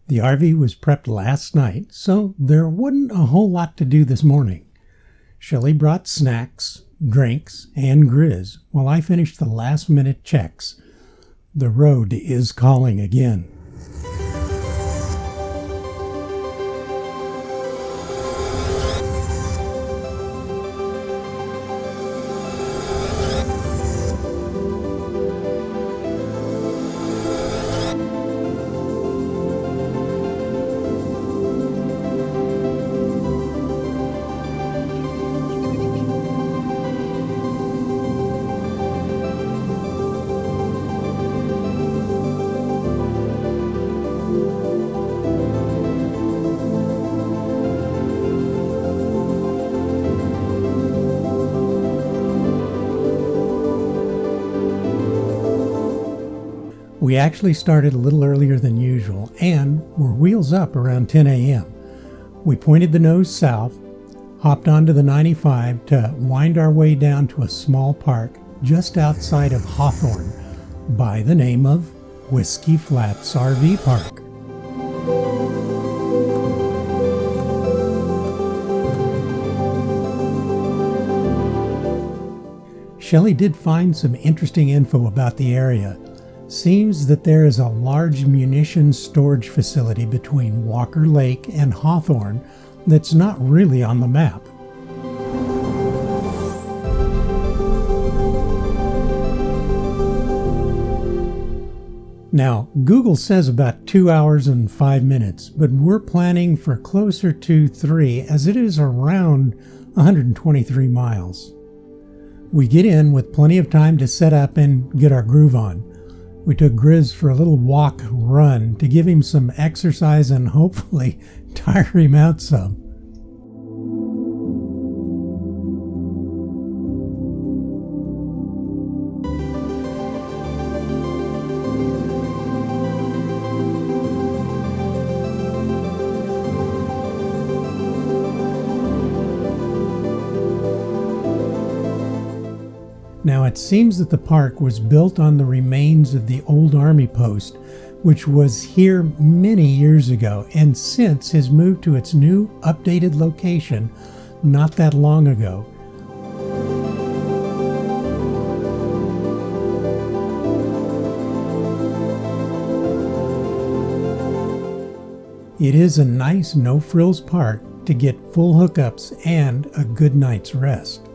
The RV was prepped last night, so there wasn't a whole lot to do this morning. Shelley brought snacks, drinks, and grizz while I finished the last-minute checks. The road is calling again. We actually started a little earlier than usual and were wheels up around 10 a.m. We pointed the nose south, hopped onto the 95 to wind our way down to a small park just outside of Hawthorne by the name of Whiskey Flats RV Park. Shelley did find some interesting info about the area. Seems that there is a large munitions storage facility between Walker Lake and Hawthorne that's not really on the map. Now, Google says about 2 hours and 5 minutes, but we're planning for closer to 3 as it is around 123 miles. We get in with plenty of time to set up and get our groove on. We took Grizz for a little walk-run to give him some exercise and hopefully tire him out some. Now it seems that the park was built on the remains of the old army post, which was here many years ago and since has moved to its new updated location not that long ago. It is a nice no-frills park to get full hookups and a good night's rest.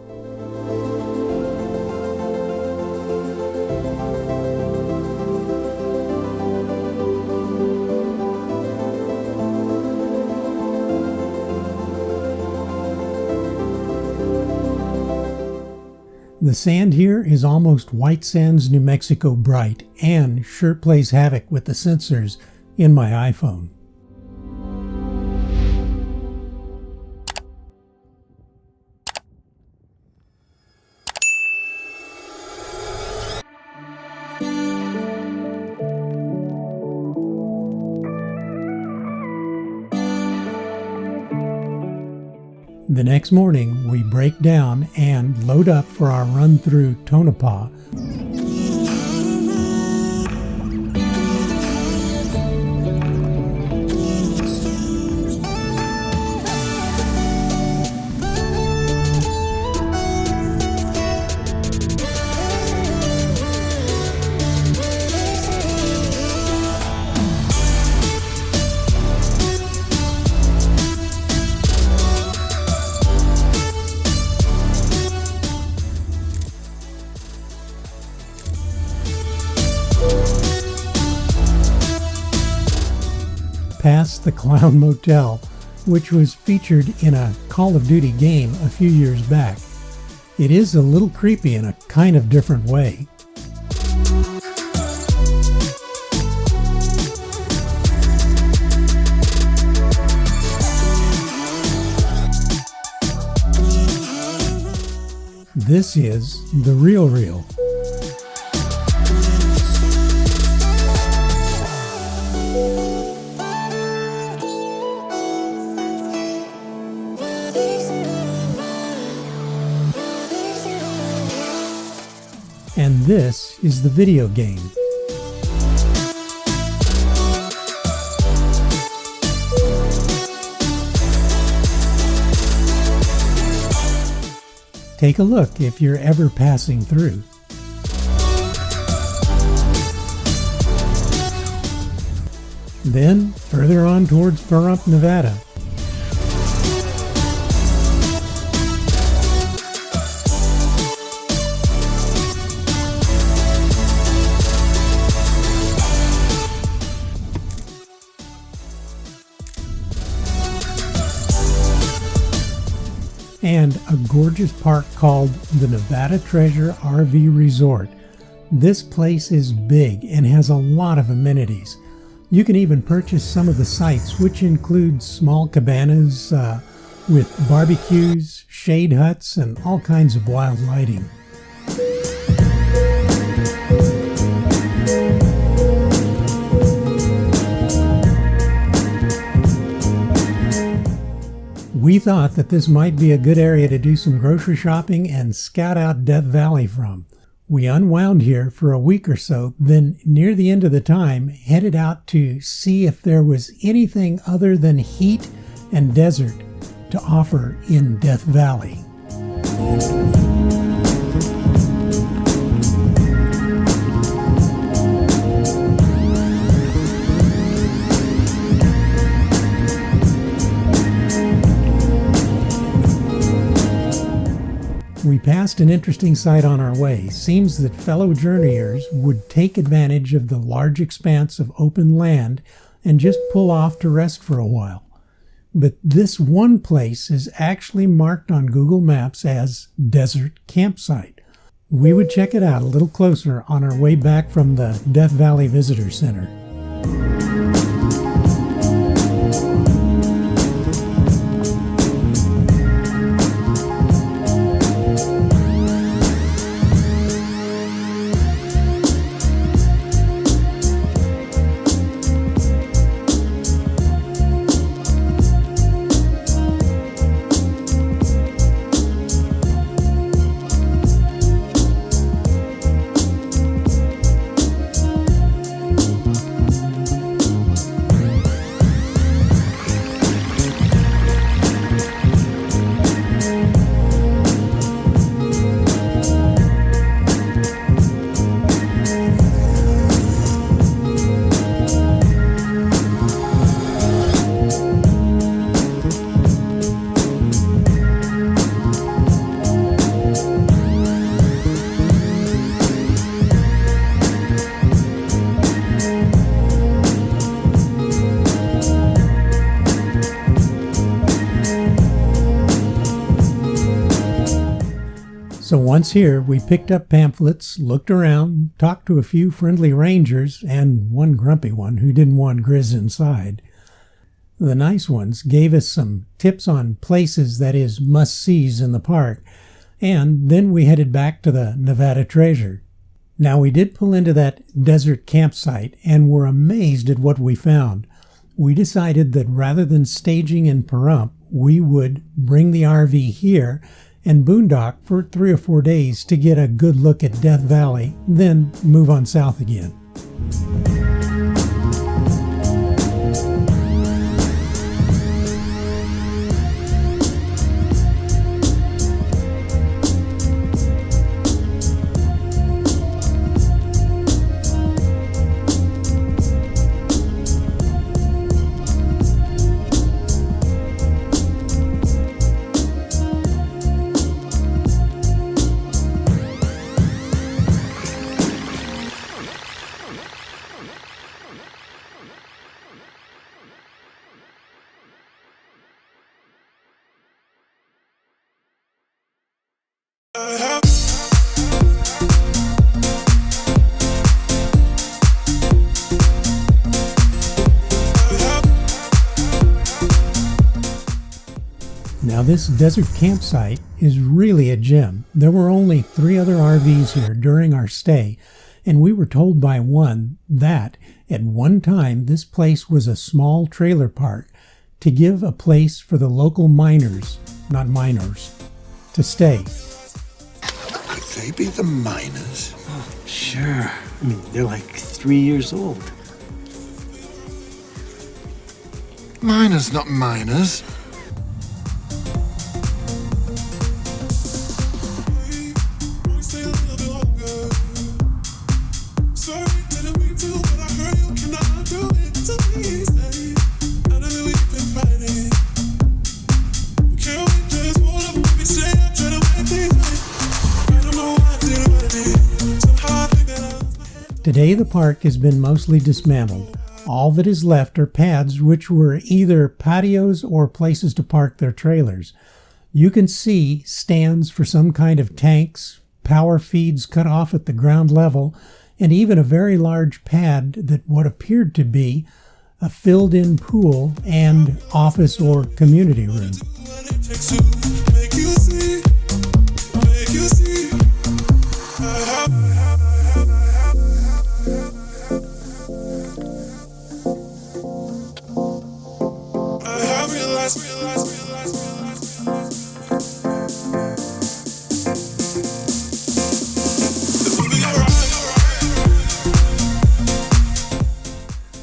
The sand here is almost White Sands, New Mexico bright and sure plays havoc with the sensors in my iPhone. The next morning, we break down and load up for our run through Tonopah. Past the Clown Motel, which was featured in a Call of Duty game a few years back. It is a little creepy in a kind of different way. This is the real. And this is the video game. Take a look if you're ever passing through. Then, further on towards Pahrump, Nevada. And a gorgeous park called the Nevada Treasure RV Resort. This place is big and has a lot of amenities. You can even purchase some of the sites, which include small cabanas with barbecues, shade huts, and all kinds of wild lighting. We thought that this might be a good area to do some grocery shopping and scout out Death Valley from. We unwound here for a week or so, then near the end of the time, headed out to see if there was anything other than heat and desert to offer in Death Valley. We passed an interesting sight on our way. Seems that fellow journeyers would take advantage of the large expanse of open land and just pull off to rest for a while. But this one place is actually marked on Google Maps as Desert Campsite. We would check it out a little closer on our way back from the Death Valley Visitor Center. So once here, we picked up pamphlets, looked around, talked to a few friendly rangers, and one grumpy one who didn't want Grizz inside. The nice ones gave us some tips on places, that is, must-sees in the park, and then we headed back to the Nevada Treasure. Now, we did pull into that desert campsite and were amazed at what we found. We decided that rather than staging in Pahrump, we would bring the RV here and boondock for 3 or 4 days to get a good look at Death Valley, then move on south again. Now this desert campsite is really a gem. There were only 3 other RVs here during our stay, and we were told by one that at one time this place was a small trailer park to give a place for the local miners, not minors, to stay. Could they be the miners? Oh, sure. I mean, they're like 3 years old. Miners, not miners. Today the park has been mostly dismantled. All that is left are pads which were either patios or places to park their trailers. You can see stands for some kind of tanks, power feeds cut off at the ground level, and even a very large pad that what appeared to be a filled-in pool and office or community room.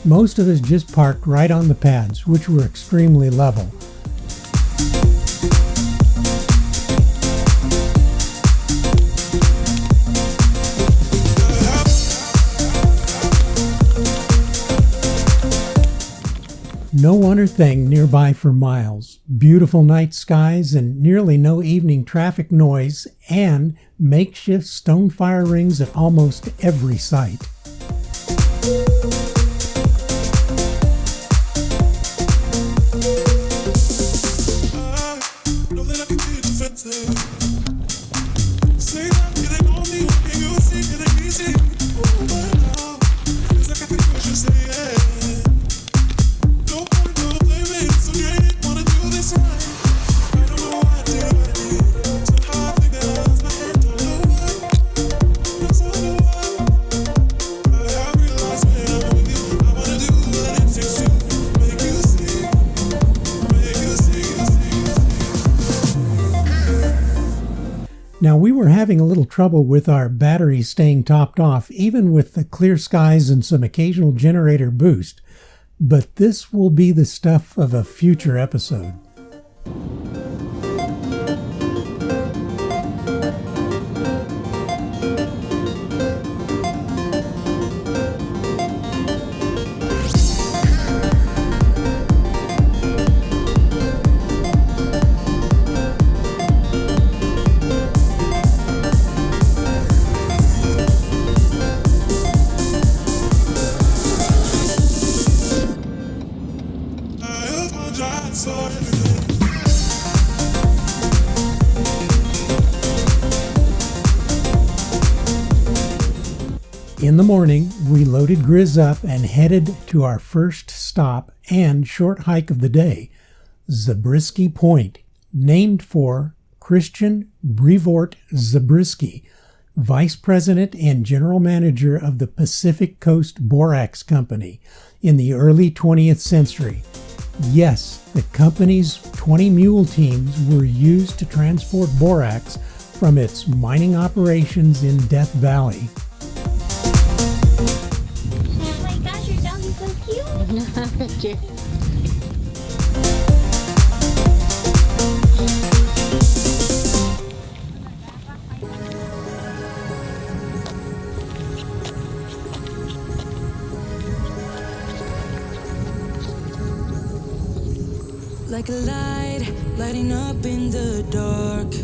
Most of us just parked right on the pads, which were extremely level. No one or thing nearby for miles, beautiful night skies and nearly no evening traffic noise, and makeshift stone fire rings at almost every site. Now, we were having a little trouble with our batteries staying topped off, even with the clear skies and some occasional generator boost, but this will be the stuff of a future episode. In the morning, we loaded Grizz up and headed to our first stop and short hike of the day, Zabriskie Point, named for Christian Brevoort Zabriskie, Vice President and General Manager of the Pacific Coast Borax Company in the early 20th century. Yes, the company's 20 mule teams were used to transport borax from its mining operations in Death Valley. Oh my gosh, your dog is so cute! Like a light, lighting up in the dark.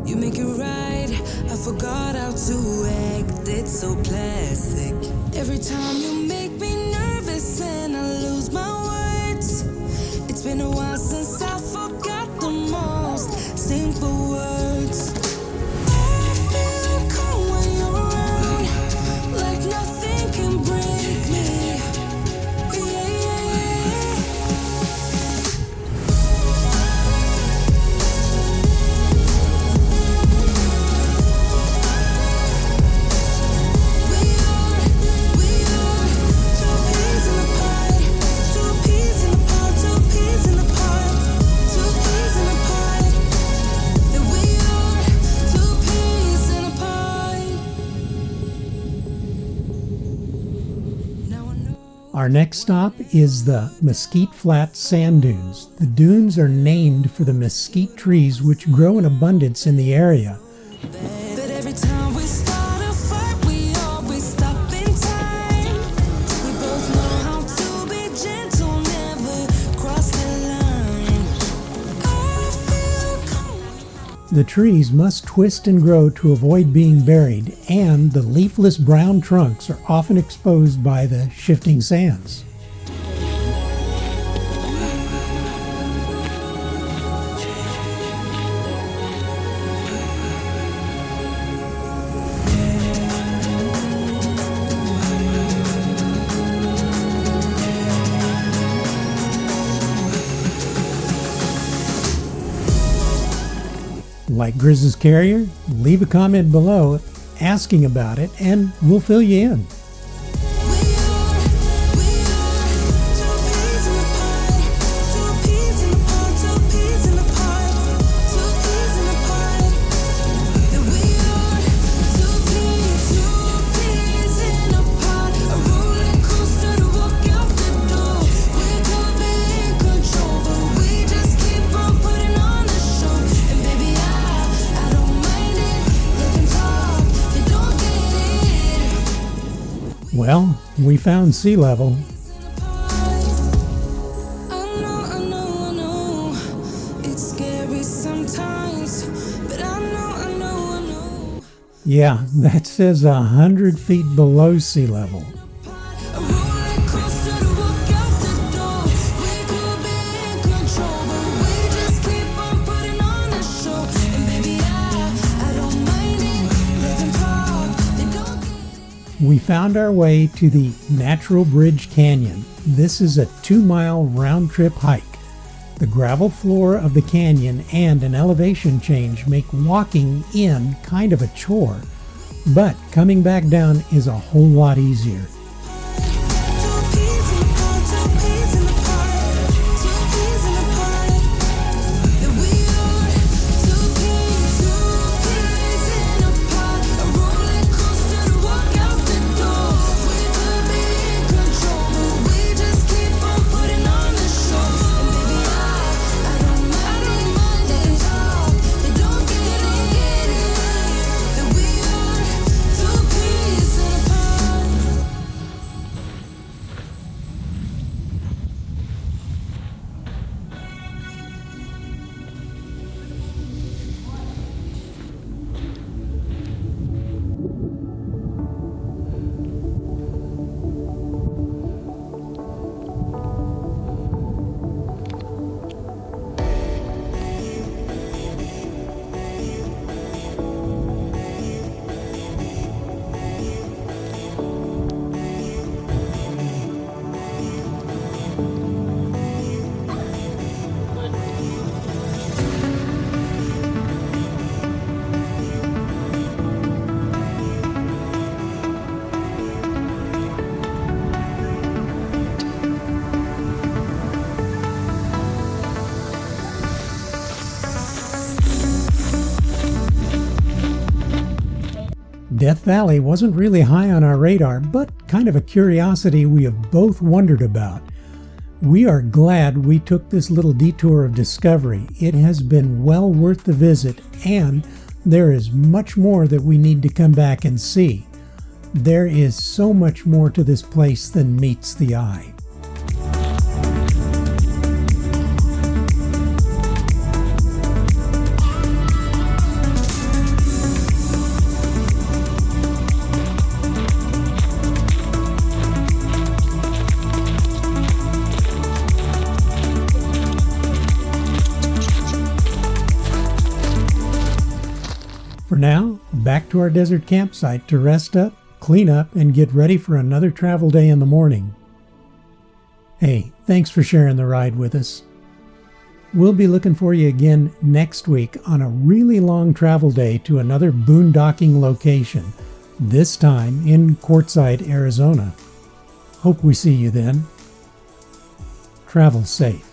You make it right, I forgot how to act. It's so classic. Every time you make me nervous and I lose my words. It's been a while since I forgot the most simple words. I feel calm when you're around, like nothing can break me. Our next stop is the Mesquite Flat Sand Dunes. The dunes are named for the mesquite trees which grow in abundance in the area. But every time we start a fight, we always stop in time. We both know how to be gentle, never cross the line. I feel calm. The trees must twist and grow to avoid being buried, and the leafless brown trunks are often exposed by the shifting sands. Like Grizz's Carrier, leave a comment below asking about it and we'll fill you in. Well, we found sea level. I know. It's scary sometimes, but I know. Yeah, that says 100 feet below sea level. A roller coaster to walk out the door. We could be in control, but we just keep on putting on the show. And baby, I don't mind it. Let them talk, they don't get it. We found our way to the Natural Bridge Canyon. This is a 2-mile round-trip hike. The gravel floor of the canyon and an elevation change make walking in kind of a chore, but coming back down is a whole lot easier. Death Valley wasn't really high on our radar, but kind of a curiosity we have both wondered about. We are glad we took this little detour of discovery. It has been well worth the visit, and there is much more that we need to come back and see. There is so much more to this place than meets the eye. For now, back to our desert campsite to rest up, clean up, and get ready for another travel day in the morning. Hey, thanks for sharing the ride with us. We'll be looking for you again next week on a really long travel day to another boondocking location, this time in Quartzsite, Arizona. Hope we see you then. Travel safe.